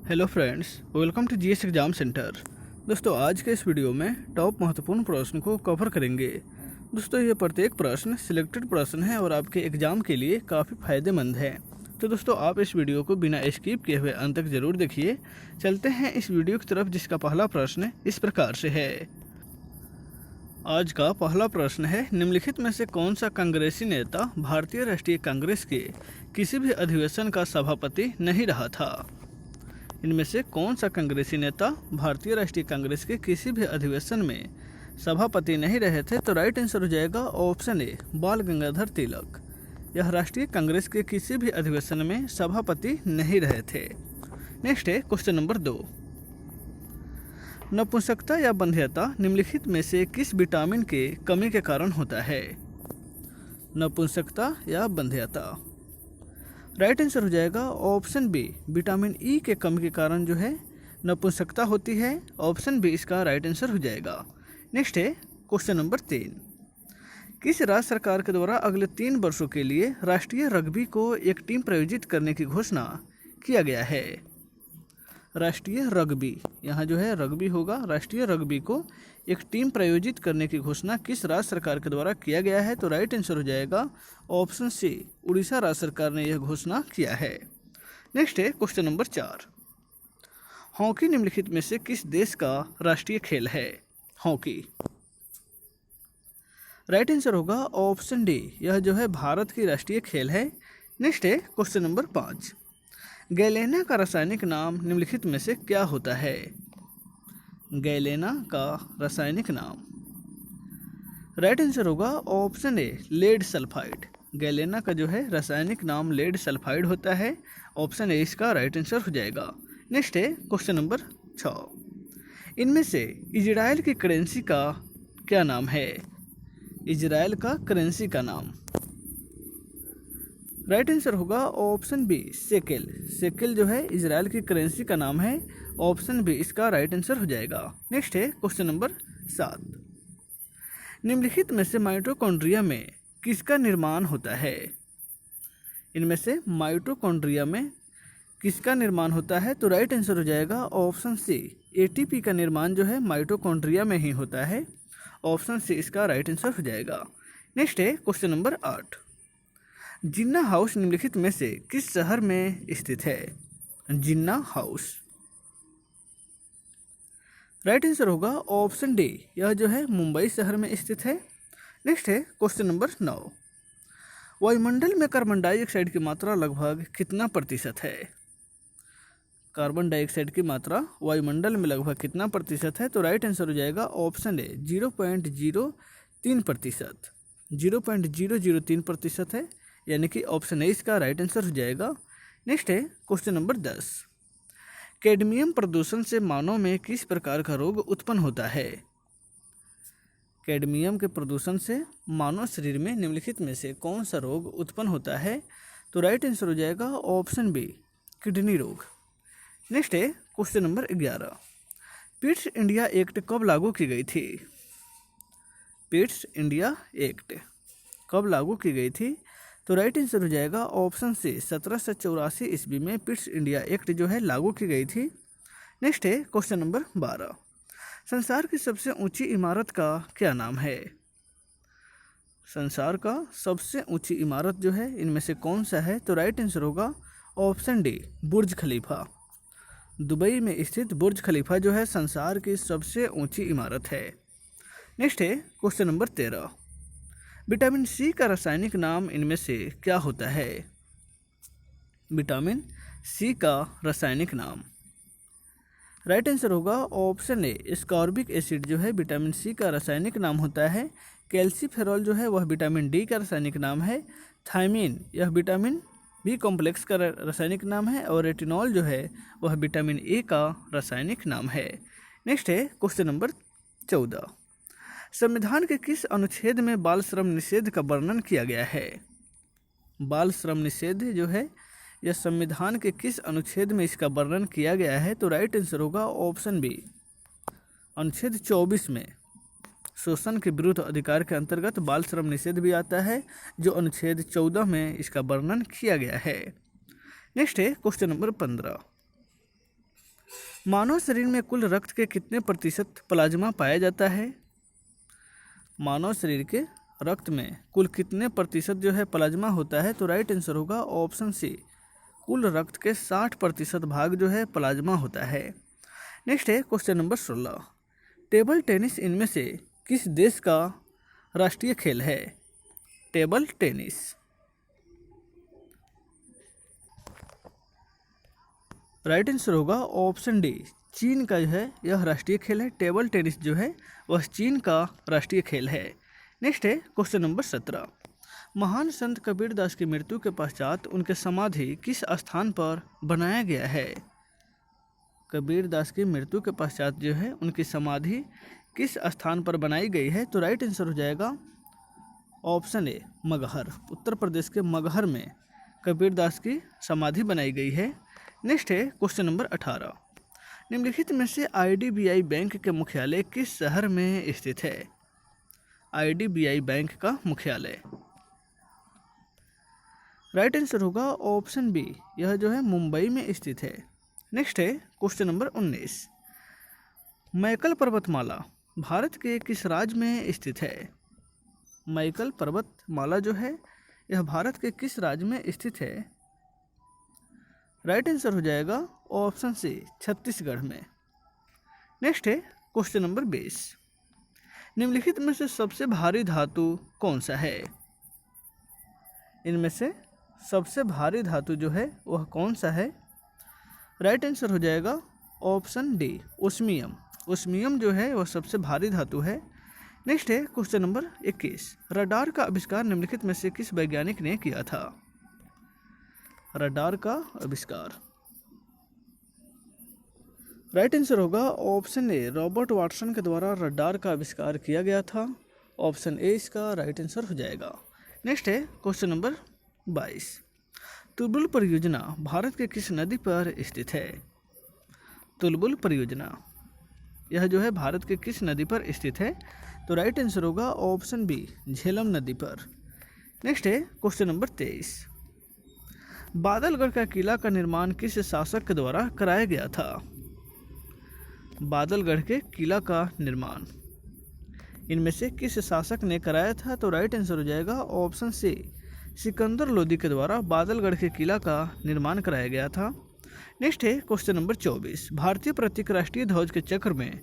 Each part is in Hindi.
Hello friends, welcome to GS exam centre. दोस्तों, आज के इस वीडियो में टॉप महत्वपूर्ण प्रश्न को कवर करेंगे। दोस्तों, ये प्रत्येक प्रश्न सिलेक्टेड प्रश्न है और आपके एग्जाम के लिए काफ़ी फायदेमंद है। तो दोस्तों, आप इस वीडियो को बिना स्किप किए हुए अंत तक जरूर देखिए। चलते हैं इस वीडियो की तरफ, जिसका पहला प्रश्न इस प्रकार से है। आज का पहला प्रश्न है, निम्नलिखित में से कौन सा कांग्रेसी नेता भारतीय राष्ट्रीय कांग्रेस के किसी भी अधिवेशन का सभापति नहीं रहा था? इनमें से कौन सा कांग्रेसी नेता भारतीय राष्ट्रीय कांग्रेस के किसी भी अधिवेशन में सभापति नहीं रहे थे? तो राइट आंसर हो जाएगा ऑप्शन ए, बाल गंगाधर तिलक। यह राष्ट्रीय कांग्रेस के किसी भी अधिवेशन में सभापति नहीं रहे थे। नेक्स्ट है क्वेश्चन नंबर 2। नपुंसकता या बंध्यता निम्नलिखित में से किस विटामिन के कमी के कारण होता है? नपुंसकता या बंध्यता। राइट आंसर हो जाएगा ऑप्शन बी, विटामिन ई के कमी के कारण जो है नपुंसकता होती है। ऑप्शन बी इसका राइट आंसर हो जाएगा। नेक्स्ट है क्वेश्चन नंबर 3। किस राज्य सरकार के द्वारा अगले 3 वर्षों के लिए राष्ट्रीय रग्बी को एक टीम प्रायोजित करने की घोषणा किया गया है? राष्ट्रीय रग्बी, यहाँ जो है रग्बी होगा, राष्ट्रीय रग्बी को एक टीम प्रायोजित करने की घोषणा किस राज्य सरकार के द्वारा किया गया है? तो राइट आंसर हो जाएगा ऑप्शन सी, उड़ीसा राज्य सरकार ने यह घोषणा किया है। नेक्स्ट है क्वेश्चन नंबर 4। हॉकी निम्नलिखित में से किस देश का राष्ट्रीय खेल है? हॉकी। राइट आंसर होगा ऑप्शन डी, यह जो है भारत की राष्ट्रीय खेल है। नेक्स्ट है क्वेश्चन नंबर 5। गैलेना का रासायनिक नाम निम्नलिखित में से क्या होता है? गैलेना का रासायनिक नाम। राइट आंसर होगा option A, lead sulphide. Galena का जो है रासायनिक नाम लेड सल्फाइड होता है। ऑप्शन ए इसका राइट आंसर हो जाएगा। नेक्स्ट है क्वेश्चन नंबर 6। इनमें से इजराइल की करेंसी का क्या नाम है? इजराइल का करेंसी का नाम। राइट आंसर होगा ऑप्शन बी, शेकेल। शेकेल जो है इजराइल की करेंसी का नाम है। ऑप्शन बी इसका राइट आंसर हो जाएगा। नेक्स्ट है क्वेश्चन नंबर 7। निम्नलिखित में से माइटोकॉन्ड्रिया में किसका निर्माण होता है? इनमें से माइटोकॉन्ड्रिया में किसका निर्माण होता है? तो राइट आंसर हो जाएगा ऑप्शन सी, एटीपी का निर्माण जो है माइटोकॉन्ड्रिया में ही होता है। ऑप्शन सी इसका राइट आंसर हो जाएगा। नेक्स्ट है क्वेश्चन नंबर 8। जिन्ना हाउस निम्नलिखित में से किस शहर में स्थित है? जिन्ना हाउस। राइट आंसर होगा ऑप्शन डी, यह जो है मुंबई शहर में स्थित है। नेक्स्ट है क्वेश्चन नंबर 9। वायुमंडल में कार्बन डाइऑक्साइड की मात्रा लगभग कितना प्रतिशत है? कार्बन डाइऑक्साइड की मात्रा वायुमंडल में लगभग कितना प्रतिशत है? तो राइट आंसर हो जाएगा ऑप्शन ए, 0.03%। 0.003% है, यानी कि ऑप्शन ए इसका राइट आंसर हो जाएगा। नेक्स्ट है क्वेश्चन नंबर 10। कैडमियम प्रदूषण से मानव में किस प्रकार का रोग उत्पन्न होता है? कैडमियम के प्रदूषण से मानव शरीर में निम्नलिखित में से कौन सा रोग उत्पन्न होता है? तो राइट आंसर हो जाएगा ऑप्शन बी, किडनी रोग। नेक्स्ट है question number 11। Pitt's India act कब लागू की गई थी? पिट्स इंडिया एक्ट कब लागू की गई थी? तो राइट आंसर हो जाएगा ऑप्शन सी, 1784 ईस्वी में पिट्स इंडिया एक्ट जो है लागू की गई थी। नेक्स्ट है क्वेश्चन नंबर 12। संसार की सबसे ऊंची इमारत का क्या नाम है? संसार का सबसे ऊंची इमारत जो है इनमें से कौन सा है? तो राइट आंसर होगा ऑप्शन डी, बुर्ज खलीफा। दुबई में स्थित बुर्ज खलीफा जो है संसार की सबसे ऊंची इमारत है। नेक्स्ट है क्वेश्चन नंबर 13। विटामिन सी का रासायनिक नाम इनमें से क्या होता है? विटामिन सी का रासायनिक नाम। राइट आंसर होगा ऑप्शन ए, एस्कॉर्बिक एसिड जो है विटामिन सी का रासायनिक नाम होता है। कैल्सीफेरॉल जो है वह विटामिन डी का रासायनिक नाम है। थायमिन यह विटामिन बी कॉम्प्लेक्स का रासायनिक नाम है। और रेटिनॉल जो है वह विटामिन ए का रासायनिक नाम है। नेक्स्ट है क्वेश्चन नंबर 14। संविधान के किस अनुच्छेद में बाल श्रम निषेध का वर्णन किया गया है? बाल श्रम निषेध जो है यह संविधान के किस अनुच्छेद में इसका वर्णन किया गया है? तो राइट आंसर होगा ऑप्शन बी, अनुच्छेद 24 में। शोषण के विरुद्ध अधिकार के अंतर्गत बाल श्रम निषेध भी आता है, जो अनुच्छेद 14 में इसका वर्णन किया गया है। नेक्स्ट है क्वेश्चन नंबर 15। मानव शरीर में कुल रक्त के कितने प्रतिशत प्लाज्मा पाया जाता है? मानव शरीर के रक्त में कुल कितने प्रतिशत जो है प्लाज्मा होता है? तो राइट आंसर होगा ऑप्शन सी, कुल रक्त के 60% भाग जो है प्लाज्मा होता है। नेक्स्ट है क्वेश्चन नंबर 16, टेबल टेनिस इनमें से किस देश का राष्ट्रीय खेल है? Table tennis. राइट आंसर होगा ऑप्शन डी, चीन का जो है यह राष्ट्रीय खेल है। टेबल टेनिस जो है वह चीन का राष्ट्रीय खेल है। नेक्स्ट है क्वेश्चन नंबर 17, महान संत कबीर दास की मृत्यु के पश्चात उनके समाधि किस स्थान पर बनाया गया है? कबीर दास की मृत्यु के पश्चात जो है उनकी समाधि किस स्थान पर बनाई गई है? तो राइट आंसर हो जाएगा ऑप्शन ए, मगहर। उत्तर प्रदेश के मगहर में कबीर दास की समाधि बनाई गई है। नेक्स्ट है क्वेश्चन नंबर 18, निम्नलिखित में से IDBI बैंक के मुख्यालय किस शहर में स्थित है? IDBI बैंक का मुख्यालय। राइट आंसर होगा ऑप्शन बी, यह जो है मुंबई में स्थित है। नेक्स्ट है क्वेश्चन नंबर 19, मैकल पर्वतमाला भारत के किस राज्य में स्थित है? मैकल पर्वतमाला जो है यह भारत के किस राज्य में स्थित है? राइट आंसर हो जाएगा ऑप्शन सी, छत्तीसगढ़ में। नेक्स्ट है क्वेश्चन नंबर 20, निम्नलिखित में से सबसे भारी धातु कौन सा है? इनमें से सबसे भारी धातु जो है वह कौन सा है? राइट आंसर हो जाएगा ऑप्शन डी, ओस्मियम। ओस्मियम जो है वह सबसे भारी धातु है। नेक्स्ट है क्वेश्चन नंबर 21, रडार का आविष्कार निम्नलिखित में से किस वैज्ञानिक ने किया था? रडार का आविष्कार। राइट आंसर होगा ऑप्शन ए, रॉबर्ट वाटसन के द्वारा रडार का आविष्कार किया गया था। ऑप्शन ए इसका राइट आंसर हो जाएगा। नेक्स्ट है क्वेश्चन नंबर 22, तुलबुल परियोजना भारत के किस नदी पर स्थित है? तुलबुल परियोजना यह जो है भारत के किस नदी पर स्थित है? तो राइट आंसर होगा ऑप्शन बी, झेलम नदी पर। नेक्स्ट है क्वेश्चन नंबर 23, बादलगढ़ का किला का निर्माण किस शासक के द्वारा कराया गया था? बादलगढ़ के किला का निर्माण इनमें से किस शासक ने कराया था? तो राइट आंसर हो जाएगा ऑप्शन सी, सिकंदर लोदी के द्वारा बादलगढ़ के किला का निर्माण कराया गया था। नेक्स्ट है क्वेश्चन नंबर 24, भारतीय प्रतीक राष्ट्रीय ध्वज के चक्र में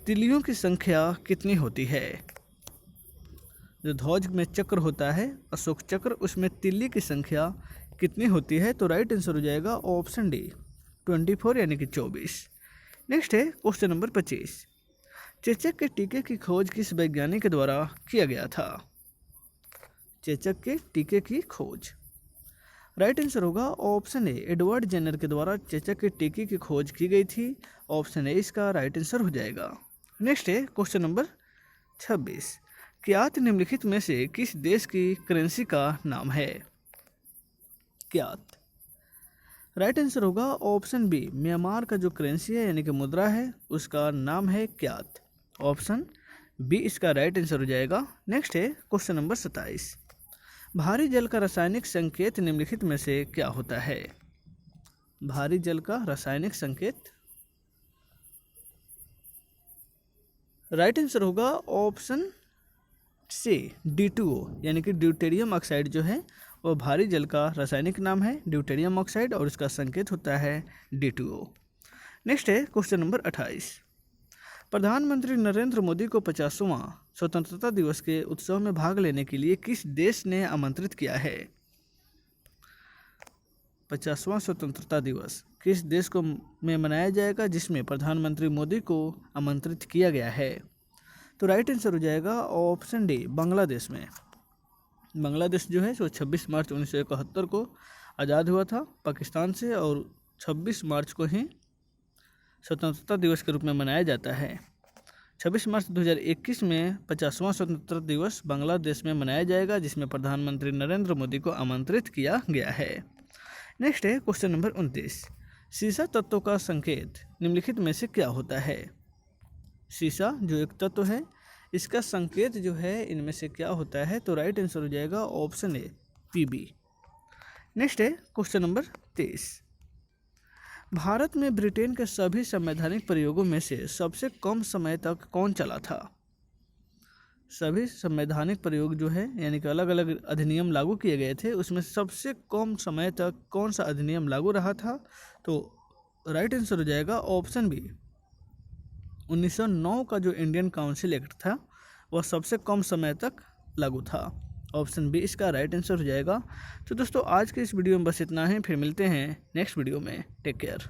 तिलियों की संख्या कितनी होती है? जो ध्वज में चक्र होता है अशोक चक्र, उसमें तिल्ली की संख्या कितनी होती है? तो राइट आंसर हो जाएगा ऑप्शन डी, 24 यानी कि 24। नेक्स्ट है क्वेश्चन नंबर 25, चेचक के टीके की खोज किस वैज्ञानिक के द्वारा किया गया था? चेचक के टीके की खोज। राइट आंसर होगा ऑप्शन ए, एडवर्ड जेनर के द्वारा चेचक के टीके की खोज की गई थी। ऑप्शन ए इसका राइट आंसर हो जाएगा। नेक्स्ट है क्वेश्चन नंबर 26, क्यात निम्नलिखित में से किस देश की करेंसी का नाम है? क्यात। राइट आंसर होगा ऑप्शन बी, म्यांमार का जो करेंसी है यानी कि मुद्रा है उसका नाम है क्यात। ऑप्शन बी इसका राइट आंसर हो जाएगा। नेक्स्ट है क्वेश्चन नंबर 27, भारी जल का रासायनिक संकेत निम्नलिखित में से क्या होता है? भारी जल का रासायनिक संकेत। राइट आंसर होगा ऑप्शन सी, D2O यानी कि ड्यूटेरियम ऑक्साइड जो है वह भारी जल का रासायनिक नाम है ड्यूटेरियम ऑक्साइड और इसका संकेत होता है D2O। नेक्स्ट है क्वेश्चन नंबर 28, प्रधानमंत्री नरेंद्र मोदी को 50वां स्वतंत्रता दिवस के उत्सव में भाग लेने के लिए किस देश ने आमंत्रित किया है? 50वां स्वतंत्रता दिवस किस देश को में मनाया जाएगा जिसमें प्रधानमंत्री मोदी को आमंत्रित किया गया है? तो राइट आंसर हो जाएगा ऑप्शन डी, बांग्लादेश में। बांग्लादेश जो है सो 26 मार्च 1971 को आज़ाद हुआ था पाकिस्तान से और 26 मार्च को ही स्वतंत्रता दिवस के रूप में मनाया जाता है। 26 मार्च 2021 में 50वां स्वतंत्रता दिवस बांग्लादेश में मनाया जाएगा जिसमें प्रधानमंत्री नरेंद्र मोदी को आमंत्रित किया गया है। नेक्स्ट है क्वेश्चन नंबर 29, सीसा तत्व का संकेत निम्नलिखित में से क्या होता है? सीसा जो एक तत्व है इसका संकेत जो है इनमें से क्या होता है? तो राइट आंसर हो जाएगा ऑप्शन ए, Pb। नेक्स्ट है क्वेश्चन नंबर 23, भारत में ब्रिटेन के सभी संवैधानिक प्रयोगों में से सबसे कम समय तक कौन चला था? सभी संवैधानिक प्रयोग जो है यानी कि अलग अलग अधिनियम लागू किए गए थे, उसमें सबसे कम समय तक कौन सा अधिनियम लागू रहा था? तो राइट आंसर हो जाएगा ऑप्शन बी। 1909 का जो इंडियन काउंसिल एक्ट था वह सबसे कम समय तक लागू था। ऑप्शन बी इसका राइट आंसर हो जाएगा। तो दोस्तों आज के इस वीडियो में बस इतना है, फिर मिलते हैं नेक्स्ट वीडियो में। Take care.